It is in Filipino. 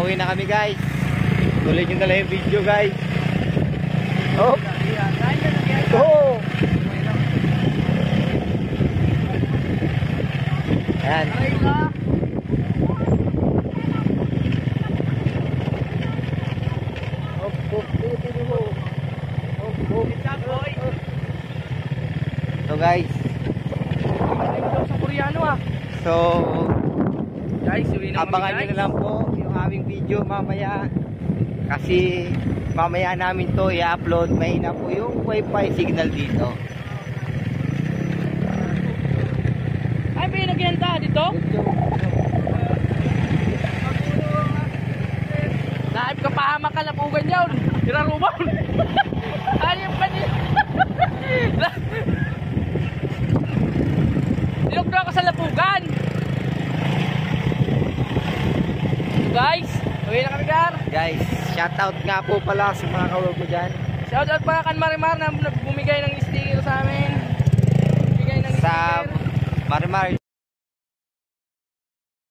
pauwi na kami guys. Tuloy nyo na lang yung video guys. Oh. Oh. Ayan. So guys, so guys, abangan nyo na lang po yung aming video mamaya. Kasi mamaya namin to i-upload. Mahina po yung wifi signal dito. Ay, may nagyanta dito? Naip ka pahamak ka na pugan yun. Irarubaw. Ayop ka niya. Dinugdo ako sa lapugan. So guys, uwi na kami gar. Guys, shoutout nga po pala sa mga kawag ko dyan. Shoutout pa kan Marimar na bumigay ng sticker sa amin. Bumigay ng Sa sticker. Marimar